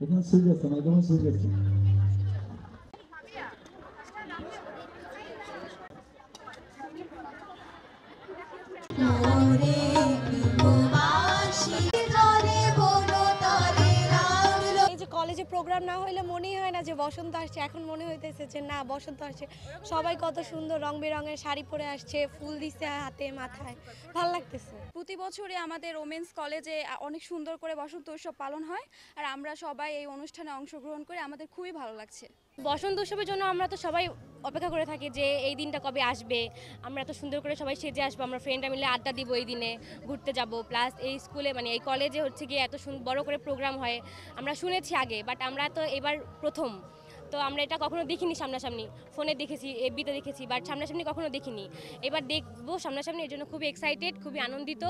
এখানে সুইচ আছে, microphone switch আছে। এই যে কলেজে প্রোগ্রাম না হইলে মনেই হয় না যে বসন্ত আসছে, এখন মনে হইতেছে যে না বসন্ত আসছে। সবাই কত সুন্দর রং বেরঙের শাড়ি পরে আসছে, ফুল দিছে হাতে মাথায়, ভালো লাগতেছে। প্রতি বছরই আমাদের ওমেন্স কলেজে অনেক সুন্দর করে বসন্ত উৎসব পালন হয়, আর আমরা সবাই এই অনুষ্ঠানে অংশগ্রহণ করে আমাদের খুবই ভালো লাগছে। বসন্ত উৎসবের জন্য আমরা তো সবাই অপেক্ষা করে থাকি যে এই দিনটা কবে আসবে, আমরা এত সুন্দর করে সবাই সেজে আসবো, আমরা ফ্রেন্ডরা মিলে আড্ডা দিব, এই দিনে ঘুরতে যাব। প্লাস এই স্কুলে মানে এই কলেজে হচ্ছে গিয়ে এত বড় করে প্রোগ্রাম হয়, আমরা শুনেছি আগে, বাট আমরা তো এবার প্রথম। তো আমরা এটা কখনো দেখিনি সামনাসামনি, ফোনে দেখেছি, এফবিতে দেখেছি, বাট সামনাসামনি কখনো দেখিনি। এবার দেখবো সামনাসামনি, এর জন্য খুবই এক্সাইটেড, খুবই আনন্দিত।